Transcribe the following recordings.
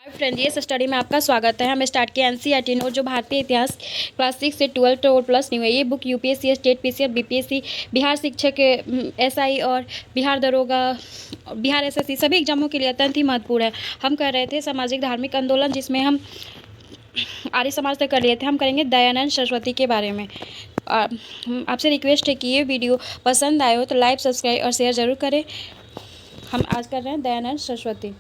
Friend, ये study में आपका स्वागत है। हम स्टार्ट किया एनसीईआरटी नोट जो भारतीय इतिहास क्लास 6 से 12 और प्लस न्यू है। ये book UPSC, state PCS, BPSC, Bihar शिक्षक, एसआई और बिहार दरोगा, बिहार एसएससी सभी एग्जामों के लिए अत्यंत ही महत्वपूर्ण है। हम कर रहे थे सामाजिक धार्मिक आंदोलन, जिसमें हम आर्य समाज तक कर लिए थे। हम करेंगे दयानंद सरस्वती के बारे में। आपसे रिक्वेस्ट है कि ये वीडियो पसंद आए हो तो लाइक, सब्सक्राइब और शेयर ज़रूर करें। हम आज कर रहे हैं दयानंद सरस्वती।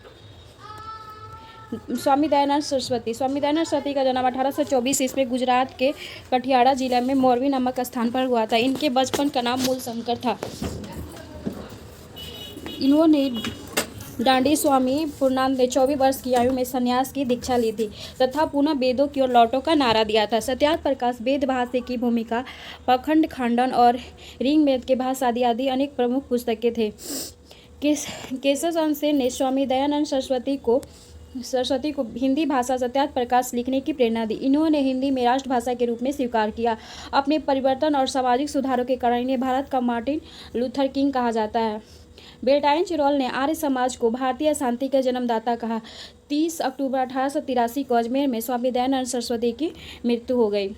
स्वामी दयानंद सरस्वती का जन्म 1824 ईस्वी गुजरात के कठियाड़ा जिला में मोरवी नामक स्थान पर हुआ था। इनके बचपन का नाम मूल शंकर था। इन्होंने डांडी स्वामी पूर्णानंद ने 24 वर्ष की आयु में संन्यास की दीक्षा ली थी तथा पुनः वेदों की ओर लौटो का नारा दिया था। सत्यार्थ प्रकाश, वेद भाष्य की भूमिका, पखंड खंडन और ऋग्वेद के भाष्य आदि अनेक प्रमुख पुस्तकें थे। केशव चंद्र सेन ने स्वामी दयानंद सरस्वती को हिंदी भाषा सत्यार्थ प्रकाश लिखने की प्रेरणा दी। इन्होंने हिंदी में राष्ट्रभाषा के रूप में स्वीकार किया। अपने परिवर्तन और सामाजिक सुधारों के कारण इन्हें भारत का मार्टिन लूथर किंग कहा जाता है। बेल्टाइन चिरोल ने आर्य समाज को भारतीय शांति के जन्मदाता कहा। 30 अक्टूबर 1883 को अजमेर में स्वामी दयानंद सरस्वती की मृत्यु हो गई। अब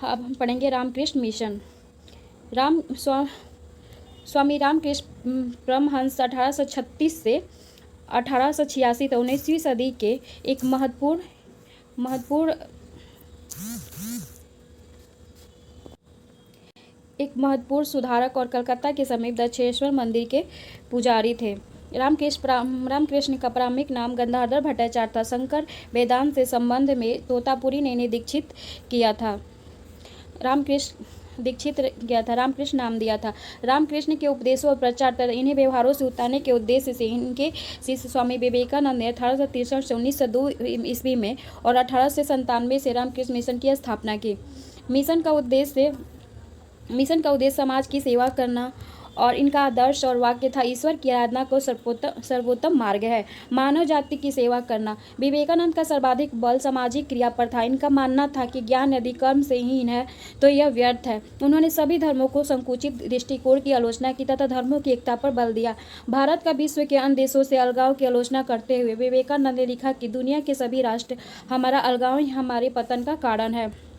हम पढ़ेंगे रामकृष्ण मिशन। स्वामी रामकृष्ण परमहंस 1836 से 1886 तक 19वीं सदी के एक महत्वपूर्ण सुधारक और कलकत्ता के समीप दक्षेश्वर मंदिर के पुजारी थे। रामकृष्ण का प्रारंभिक नाम गंगाधर भट्टाचार्य था। शंकर वेदांत से संबंध में तोतापुरी ने इन्हें दीक्षित रामकृष्ण नाम दिया था। रामकृष्ण के उपदेशों और प्रचार तथा इन्हें व्यवहारों से उतारने के उद्देश्य से इनके शिष्य स्वामी विवेकानंद ने 1863 से 1902 ईस्वी में और 1897 से रामकृष्ण मिशन की स्थापना की। मिशन का उद्देश्य समाज की सेवा करना और इनका आदर्श और वाक्य था, ईश्वर की आराधना को सर्वोत्तम मार्ग है, मानव जाति की सेवा करना। विवेकानंद का सर्वाधिक बल सामाजिक क्रिया पर था। इनका मानना था कि ज्ञान यदि कर्म से हीन है तो यह व्यर्थ है। उन्होंने सभी धर्मों को संकुचित दृष्टिकोण की आलोचना की तथा धर्मों की एकता पर बल दिया। भारत का विश्व के अन्य देशों से अलगाव की आलोचना करते हुए विवेकानंद ने लिखा कि दुनिया के सभी राष्ट्र हमारा अलगाव ही हमारे पतन का कारण है।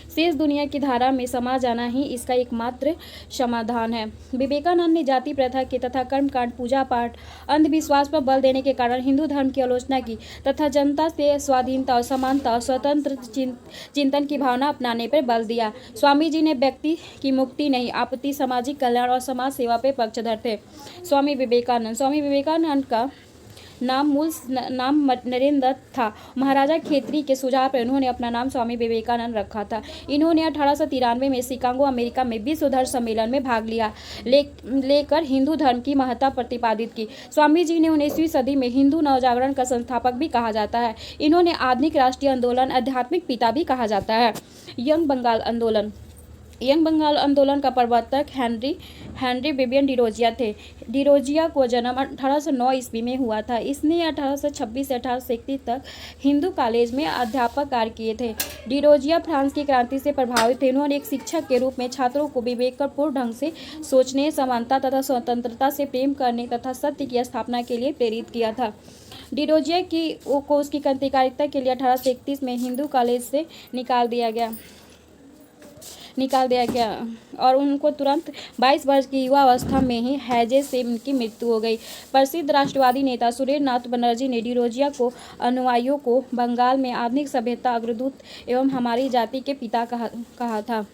शेष दुनिया की धारा में समा जाना ही इसका एकमात्र समाधान है। विवेकानंद ने जाति प्रथा के तथा कर्मकांड, पूजा पाठ, अंधविश्वास पर बल देने के कारण हिंदू धर्म की आलोचना की तथा जनता से स्वाधीनता और समानता और स्वतंत्र चिंतन की भावना अपनाने पर बल दिया। स्वामी जी ने व्यक्ति की मुक्ति नहीं, आपत्ति सामाजिक कल्याण और समाज सेवा पर पक्षधर थे। स्वामी विवेकानंद का मूल नाम नरेंद्र दत्त था। महाराजा खेतरी के सुझाव पर उन्होंने अपना नाम स्वामी विवेकानंद रखा था। इन्होंने 1893 में शिकागो, अमेरिका में विश्व धर्म सम्मेलन में भाग लिया, लेकर हिंदू धर्म की महत्ता प्रतिपादित की। स्वामी जी ने 19वीं सदी में हिंदू नवजागरण का संस्थापक भी कहा जाता है। इन्होंने आधुनिक राष्ट्रीय आंदोलन आध्यात्मिक पिता भी कहा जाता है। यंग बंगाल आंदोलन का प्रवर्तक हेनरी विबियन डिरोजिया थे। डिरोजिया को जन्म 1809 ईस्वी में हुआ था। इसने 1826 से 1831 तक हिंदू कॉलेज में अध्यापक कार्य किए थे। डिरोजिया फ्रांस की क्रांति से प्रभावित थे। उन्होंने एक शिक्षक के रूप में छात्रों को विवेकपूर्ण ढंग से सोचने, समानता तथा स्वतंत्रता से प्रेम करने तथा सत्य की स्थापना के लिए प्रेरित किया था। डिरोजिया को उसकी क्रांतिकारिता के लिए 1831 में हिंदू कॉलेज से निकाल दिया गया और उनको तुरंत 22 वर्ष की युवा अवस्था में ही हैजे से उनकी मृत्यु हो गई। प्रसिद्ध राष्ट्रवादी नेता सुरेंद्रनाथ बनर्जी ने डिरोजिया को अनुयायियों को बंगाल में आधुनिक सभ्यता अग्रदूत एवं हमारी जाति के पिता कहा था।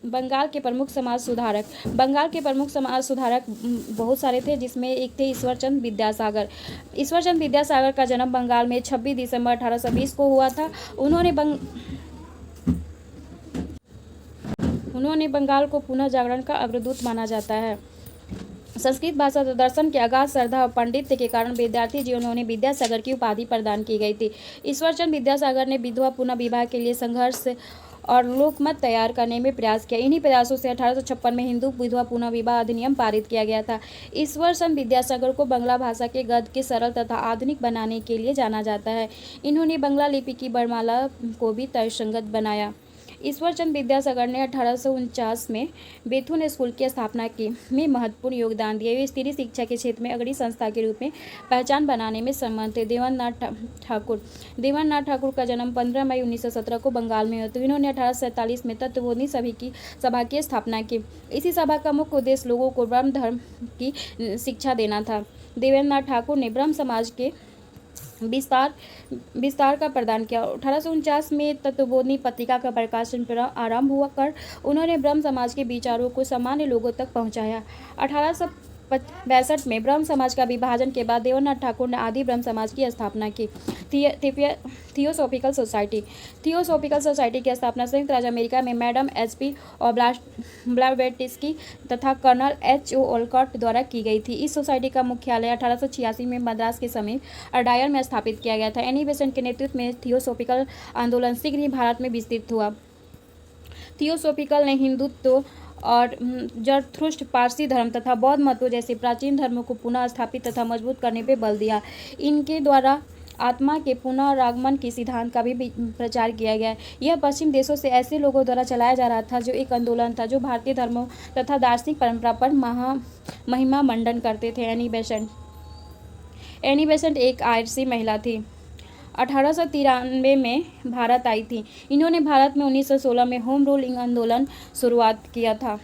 बंगाल के प्रमुख समाज सुधारक बहुत सारे थे, जिसमें एक थे ईश्वरचंद विद्यासागर का जन्म बंगाल में 26 दिसंबर 1820 को हुआ था। उन्होंने बंगाल को पुनः जागरण का अग्रदूत माना जाता है। संस्कृत भाषा तथा दर्शन के अगाध श्रद्धा और पांडित्य के कारण विद्यार्थी जीवन में उन्हें विद्यासागर की उपाधि प्रदान की गई थी। ईश्वरचंद विद्यासागर ने विधवा पुनः विवाह के लिए संघर्ष और लोकमत तैयार करने में प्रयास किया। इन्हीं प्रयासों से 1856 में हिंदू विधवा पुनः विवाह अधिनियम पारित किया गया था। ईश्वरचंद विद्यासागर को बंगला भाषा के गद्य के सरल तथा आधुनिक बनाने के लिए जाना जाता है। इन्होंने बंगला लिपि की वर्णमाला को भी तर्कसंगत बनाया। ईश्वरचंद विद्यासागर ने 1849 में बेथुन स्कूल की स्थापना की में महत्वपूर्ण योगदान दिया। वे स्त्री शिक्षा के क्षेत्र में अग्रणी संस्था के रूप में पहचान बनाने में सम्मानित थे। देवेंद्रनाथ ठाकुर का जन्म 15 मई 1917 को बंगाल में हुआ। तो इन्होंने 1847 में तत्वबोधिनी सभा की स्थापना की। इसी सभा का मुख्य उद्देश्य लोगों को ब्रह्म धर्म की शिक्षा देना था। देवेंद्रनाथ ठाकुर ने ब्रह्म समाज के विस्तार का प्रदान किया। 1849 में तत्वबोधिनी पत्रिका का प्रकाशन आरंभ हुआ कर उन्होंने ब्रह्म समाज के विचारों को सामान्य लोगों तक पहुंचाया। 1862 में ब्रह्म समाज का विभाजन के बाद देवेंद्रनाथ ठाकुर ने आदि ब्रह्म समाज की स्थापना की। थियोसॉफिकल सोसाइटी की स्थापना संयुक्त राज्य अमेरिका में मैडम HP ब्लावेट्स्की तथा कर्नल H.O. ओलकॉट द्वारा की गई थी। इस सोसाइटी का मुख्यालय 1886 में मद्रास के समीप अडायर में स्थापित किया गया था। एनी बेसेंट के नेतृत्व में थियोसॉफिकल आंदोलन शीघ्र ही भारत में विस्तृत हुआ। थियोसॉफिकल ने हिंदुत्व और जरथुस्ट्र पारसी धर्म तथा बौद्ध मतों जैसे प्राचीन धर्मों को पुनः स्थापित तथा मजबूत करने पर बल दिया। इनके द्वारा आत्मा के पुनरागमन की सिद्धांत का भी प्रचार किया गया। यह पश्चिम देशों से ऐसे लोगों द्वारा चलाया जा रहा था जो एक आंदोलन था जो भारतीय धर्मों तथा दार्शनिक परंपरा पर महिमा मंडन करते थे। एनी बेसेंट एक आयरिश महिला थी। 1893 में भारत आई थी। इन्होंने भारत में 1916 में होम रूल आंदोलन शुरुआत किया था।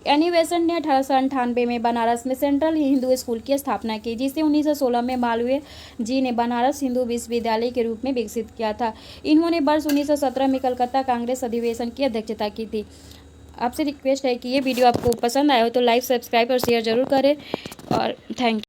एनी बेसेंट ने 1898 में बनारस में सेंट्रल हिंदू स्कूल की स्थापना की, जिसे 1916 में मालवीय जी ने बनारस हिंदू विश्वविद्यालय के रूप में विकसित किया था। इन्होंने वर्ष 1917 में कलकत्ता कांग्रेस अधिवेशन की अध्यक्षता की थी। आपसे रिक्वेस्ट है कि ये वीडियो आपको पसंद आया हो तो लाइक, सब्सक्राइब और शेयर जरूर करें और थैंक यू।